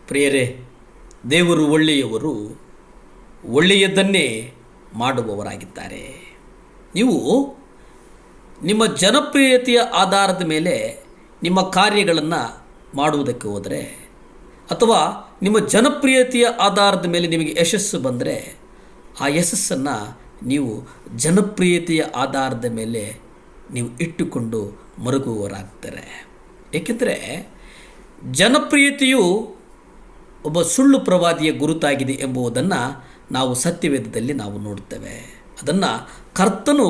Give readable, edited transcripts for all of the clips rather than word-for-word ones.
ಪ್ರಿಯರೇ, ದೇವರು ಒಳ್ಳೆಯವರು, ಒಳ್ಳೆಯದನ್ನೇ ಮಾಡುವವರಾಗಿದ್ದಾರೆ. ನೀವು ನಿಮ್ಮ ಜನಪ್ರಿಯತೆಯ ಆಧಾರದ ಮೇಲೆ ನಿಮ್ಮ ಕಾರ್ಯಗಳನ್ನು ಮಾಡುವುದಕ್ಕೆ ಹೋದರೆ, ಅಥವಾ ನಿಮ್ಮ ಜನಪ್ರಿಯತೆಯ ಆಧಾರದ ಮೇಲೆ ನಿಮಗೆ ಯಶಸ್ಸು ಬಂದರೆ, ಆ ಯಶಸ್ಸನ್ನು ನೀವು ಜನಪ್ರಿಯತೆಯ ಆಧಾರದ ಮೇಲೆ ನೀವು ಇಟ್ಟುಕೊಂಡು ಮರುಗುವವರಾಗ್ತಾರೆ. ಏಕೆಂದರೆ ಜನಪ್ರಿಯತೆಯು ಒಬ್ಬ ಸುಳ್ಳು ಪ್ರವಾದಿಯ ಗುರುತಾಗಿದೆ ಎಂಬುದನ್ನು ನಾವು ಸತ್ಯವೇದದಲ್ಲಿ ನಾವು ನೋಡ್ತೇವೆ. ಅದನ್ನು ಕರ್ತನು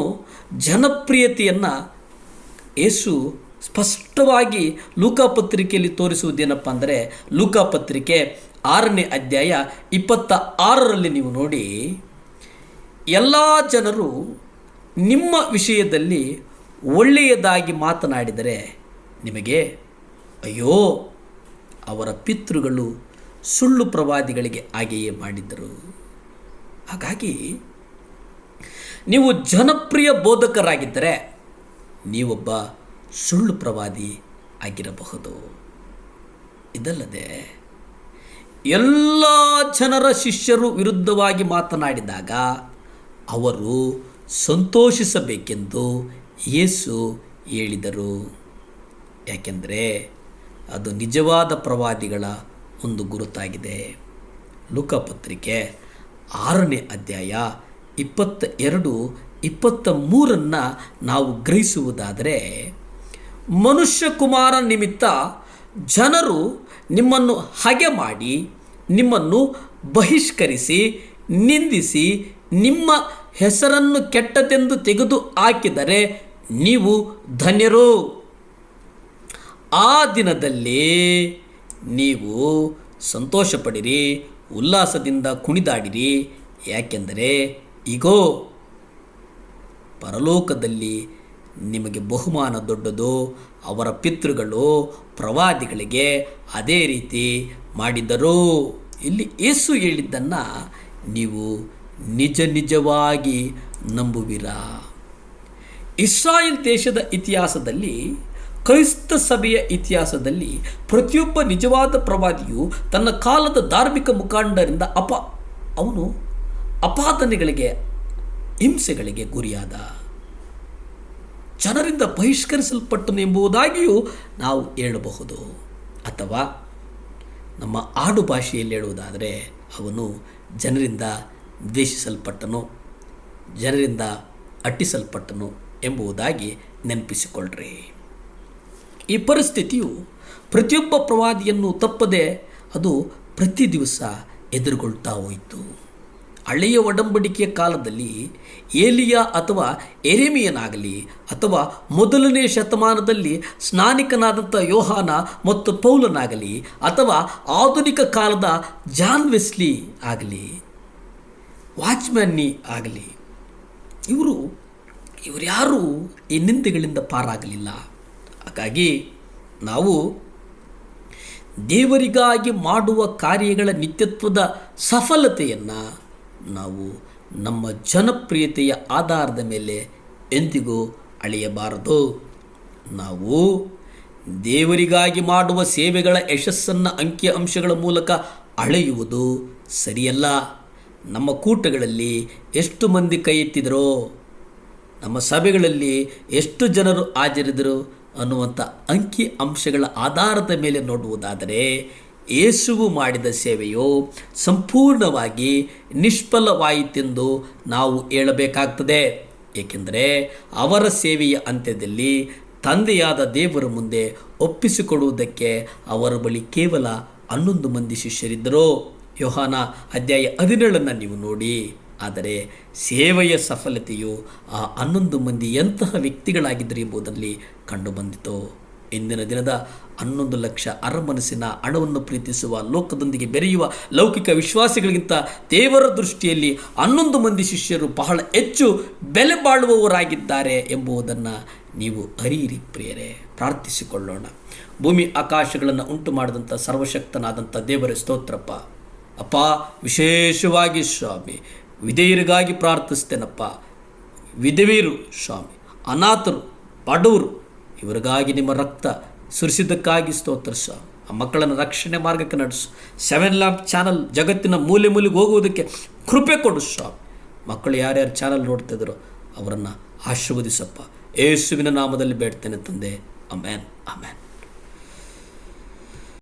ಜನಪ್ರಿಯತೆಯನ್ನು ಯೇಸು ಸ್ಪಷ್ಟವಾಗಿ ಲೂಕಾಪತ್ರಿಕೆಯಲ್ಲಿ ತೋರಿಸುವುದೇನಪ್ಪ ಅಂದರೆ, ಲೂಕಾಪತ್ರಿಕೆ 6ನೇ ಅಧ್ಯಾಯ 26ರಲ್ಲಿ ನೀವು ನೋಡಿ, ಎಲ್ಲ ಜನರು ನಿಮ್ಮ ವಿಷಯದಲ್ಲಿ ಒಳ್ಳೆಯದಾಗಿ ಮಾತನಾಡಿದರೆ ನಿಮಗೆ ಅಯ್ಯೋ, ಅವರ ಪಿತೃಗಳು ಸುಳ್ಳು ಪ್ರವಾದಿಗಳಿಗೆ ಹಾಗೆಯೇ ಮಾಡಿದ್ದರು. ಹಾಗಾಗಿ ನೀವು ಜನಪ್ರಿಯ ಬೋಧಕರಾಗಿದ್ದರೆ ನೀವೊಬ್ಬ ಸುಳ್ಳು ಪ್ರವಾದಿ ಆಗಿರಬಹುದು. ಇದಲ್ಲದೆ ಎಲ್ಲ ಜನರ ಶಿಷ್ಯರು ವಿರುದ್ಧವಾಗಿ ಮಾತನಾಡಿದಾಗ ಅವರು ಸಂತೋಷಿಸಬೇಕೆಂದು ಯೇಸು ಹೇಳಿದರು. ಯಾಕೆಂದರೆ ಅದು ನಿಜವಾದ ಪ್ರವಾದಿಗಳ ಒಂದು ಗುರುತಾಗಿದೆ. ಲೂಕಾಪತ್ರಿಕೆ 6ನೇ ಅಧ್ಯಾಯ 22-23 ನಾವು ಗ್ರಹಿಸುವುದಾದರೆ, ಮನುಷ್ಯಕುಮಾರ ನಿಮಿತ್ತ ಜನರು ನಿಮ್ಮನ್ನು ಹಗೆ ಮಾಡಿ, ನಿಮ್ಮನ್ನು ಬಹಿಷ್ಕರಿಸಿ, ನಿಂದಿಸಿ, ನಿಮ್ಮ ಹೆಸರನ್ನು ಕೆಟ್ಟದೆಂದು ತೆಗೆದು ಹಾಕಿದರೆ ನೀವು ಧನ್ಯರು. ಆ ದಿನದಲ್ಲಿ ನೀವು ಸಂತೋಷಪಡಿರಿ, ಉಲ್ಲಾಸದಿಂದ ಕುಣಿದಾಡಿರಿ. ಯಾಕೆಂದರೆ ಇಗೋ, ಪರಲೋಕದಲ್ಲಿ ನಿಮಗೆ ಬಹುಮಾನ ದೊಡ್ಡದು. ಅವರ ಪಿತೃಗಳು ಪ್ರವಾದಿಗಳಿಗೆ ಅದೇ ರೀತಿ ಮಾಡಿದರು. ಇಲ್ಲಿ ಯೇಸು ಹೇಳಿದ್ದನ್ನು ನೀವು ನಿಜವಾಗಿ ನಂಬುವಿರಾ? ಇಸ್ರಾಯೇಲ್ ದೇಶದ ಇತಿಹಾಸದಲ್ಲಿ, ಕ್ರೈಸ್ತ ಸಭೆಯ ಇತಿಹಾಸದಲ್ಲಿ ಪ್ರತಿಯೊಬ್ಬ ನಿಜವಾದ ಪ್ರವಾದಿಯು ತನ್ನ ಕಾಲದ ಧಾರ್ಮಿಕ ಮುಖಂಡರಿಂದ ಅವನು ಅಪಾದನೆಗಳಿಗೆ, ಹಿಂಸೆಗಳಿಗೆ ಗುರಿಯಾದ, ಜನರಿಂದ ಬಹಿಷ್ಕರಿಸಲ್ಪಟ್ಟನು ಎಂಬುದಾಗಿಯೂ ನಾವು ಹೇಳಬಹುದು. ಅಥವಾ ನಮ್ಮ ಆಡು ಭಾಷೆಯಲ್ಲಿ ಹೇಳುವುದಾದರೆ ಅವನು ಜನರಿಂದ ದ್ವೇಷಿಸಲ್ಪಟ್ಟನು, ಜನರಿಂದ ಅಟ್ಟಿಸಲ್ಪಟ್ಟನು ಎಂಬುದಾಗಿ ನೆನಪಿಸಿಕೊಳ್ಳ್ರಿ. ಈ ಪರಿಸ್ಥಿತಿಯು ಪ್ರತಿಯೊಬ್ಬ ಪ್ರವಾದಿಯನ್ನು ತಪ್ಪದೆ ಅದು ಪ್ರತಿ ದಿವಸ ಎದುರುಗೊಳ್ತಾ ಹೋಯಿತು. ಹಳೆಯ ಒಡಂಬಡಿಕೆಯ ಕಾಲದಲ್ಲಿ ಏಲಿಯ ಅಥವಾ ಎರೆಮಿಯನಾಗಲಿ, ಅಥವಾ 1ನೇ ಶತಮಾನದಲ್ಲಿ ಸ್ನಾನಿಕನಾದಂಥ ಯೋಹಾನ ಮತ್ತು ಪೌಲನಾಗಲಿ, ಅಥವಾ ಆಧುನಿಕ ಕಾಲದ ಜಾನ್ ವೆಸ್ಲಿ ಆಗಲಿ, ವಾಚ್ಮ್ಯಾನ್ನಿ ಆಗಲಿ, ಇವರ್ಯಾರೂ ಈ ನಿಂದೆಗಳಿಂದ ಪಾರಾಗಲಿಲ್ಲ. ಹಾಗಾಗಿ ನಾವು ದೇವರಿಗಾಗಿ ಮಾಡುವ ಕಾರ್ಯಗಳ ನಿತ್ಯತ್ವದ ಸಫಲತೆಯನ್ನು ನಾವು ನಮ್ಮ ಜನಪ್ರಿಯತೆಯ ಆಧಾರದ ಮೇಲೆ ಎಂದಿಗೂ ಅಳೆಯಬಾರದು. ನಾವು ದೇವರಿಗಾಗಿ ಮಾಡುವ ಸೇವೆಗಳ ಯಶಸ್ಸನ್ನು ಅಂಕಿ ಅಂಶಗಳ ಮೂಲಕ ಅಳೆಯುವುದು ಸರಿಯಲ್ಲ. ನಮ್ಮ ಕೂಟಗಳಲ್ಲಿ ಎಷ್ಟು ಮಂದಿ ಕೈ ಎತ್ತಿದರೋ, ನಮ್ಮ ಸಭೆಗಳಲ್ಲಿ ಎಷ್ಟು ಜನರು ಹಾಜರಿದ್ದರು ಅನ್ನುವಂಥ ಅಂಕಿ ಅಂಶಗಳ ಆಧಾರದ ಮೇಲೆ ನೋಡುವುದಾದರೆ, ಯೇಸುವು ಮಾಡಿದ ಸೇವೆಯು ಸಂಪೂರ್ಣವಾಗಿ ನಿಷ್ಫಲವಾಯಿತೆಂದು ನಾವು ಹೇಳಬೇಕಾಗ್ತದೆ. ಏಕೆಂದರೆ ಅವರ ಸೇವೆಯ ಅಂತ್ಯದಲ್ಲಿ ತಂದೆಯಾದ ದೇವರ ಮುಂದೆ ಒಪ್ಪಿಸಿಕೊಡುವುದಕ್ಕೆ ಅವರ ಬಳಿ ಕೇವಲ 11 ಮಂದಿ ಶಿಷ್ಯರಿದ್ದರು. ಯೋಹಾನ ಅಧ್ಯಾಯ 17 ನೀವು ನೋಡಿ. ಆದರೆ ಸೇವೆಯ ಸಫಲತೆಯು ಆ 11 ಮಂದಿ ಎಂತಹ ವ್ಯಕ್ತಿಗಳಾಗಿದ್ದರು ಎಂಬುದರಲ್ಲಿ ಕಂಡುಬಂದಿತು. ಇಂದಿನ ದಿನದ 11 ಲಕ್ಷ ಅರಮನಸ್ಸಿನ ಹಣವನ್ನು ಪ್ರೀತಿಸುವ, ಲೋಕದೊಂದಿಗೆ ಬೆರೆಯುವ ಲೌಕಿಕ ವಿಶ್ವಾಸಿಗಳಿಗಿಂತ ದೇವರ ದೃಷ್ಟಿಯಲ್ಲಿ 11 ಮಂದಿ ಶಿಷ್ಯರು ಬಹಳ ಹೆಚ್ಚು ಬೆಲೆ ಬಾಳುವವರಾಗಿದ್ದಾರೆ ಎಂಬುದನ್ನು ನೀವು ಅರಿಯಿರಿ ಪ್ರಿಯರೇ. ಪ್ರಾರ್ಥಿಸಿಕೊಳ್ಳೋಣ. ಭೂಮಿ ಆಕಾಶಗಳನ್ನು ಉಂಟು ಮಾಡಿದಂಥ ಸರ್ವಶಕ್ತನಾದಂಥ ದೇವರ ಸ್ತೋತ್ರಪ್ಪ. ಅಪ್ಪ, ವಿಶೇಷವಾಗಿ ಸ್ವಾಮಿ ವಿಧೇಯರಿಗಾಗಿ ಪ್ರಾರ್ಥಿಸ್ತೇನಪ್ಪ. ವಿಧವೆಯರು ಸ್ವಾಮಿ, ಅನಾಥರು, ಬಡವರು, ಇವರಿಗಾಗಿ ನಿಮ್ಮ ರಕ್ತ ಸುರಿಸಿದ್ದಕ್ಕಾಗಿ ಸ್ತೋತ್ರ ಸ್ವಾಮಿ. ಆ ಮಕ್ಕಳನ್ನು ರಕ್ಷಣೆ ಮಾರ್ಗಕ್ಕೆ ನಡೆಸು. 7 ಲ್ಯಾಂಪ್ ಚಾನಲ್ ಜಗತ್ತಿನ ಮೂಲೆ ಮೂಲೆಗೆ ಹೋಗುವುದಕ್ಕೆ ಕೃಪೆ ಕೊಡು ಸ್ವಾಮಿ. ಮಕ್ಕಳು ಯಾರ್ಯಾರು ಚಾನಲ್ ನೋಡ್ತಿದ್ರು ಅವರನ್ನು ಆಶೀರ್ವದಿಸಪ್ಪ. ಯೇಸುವಿನ ನಾಮದಲ್ಲಿ ಬೇಡ್ತೇನೆ ತಂದೆ. Amen, amen.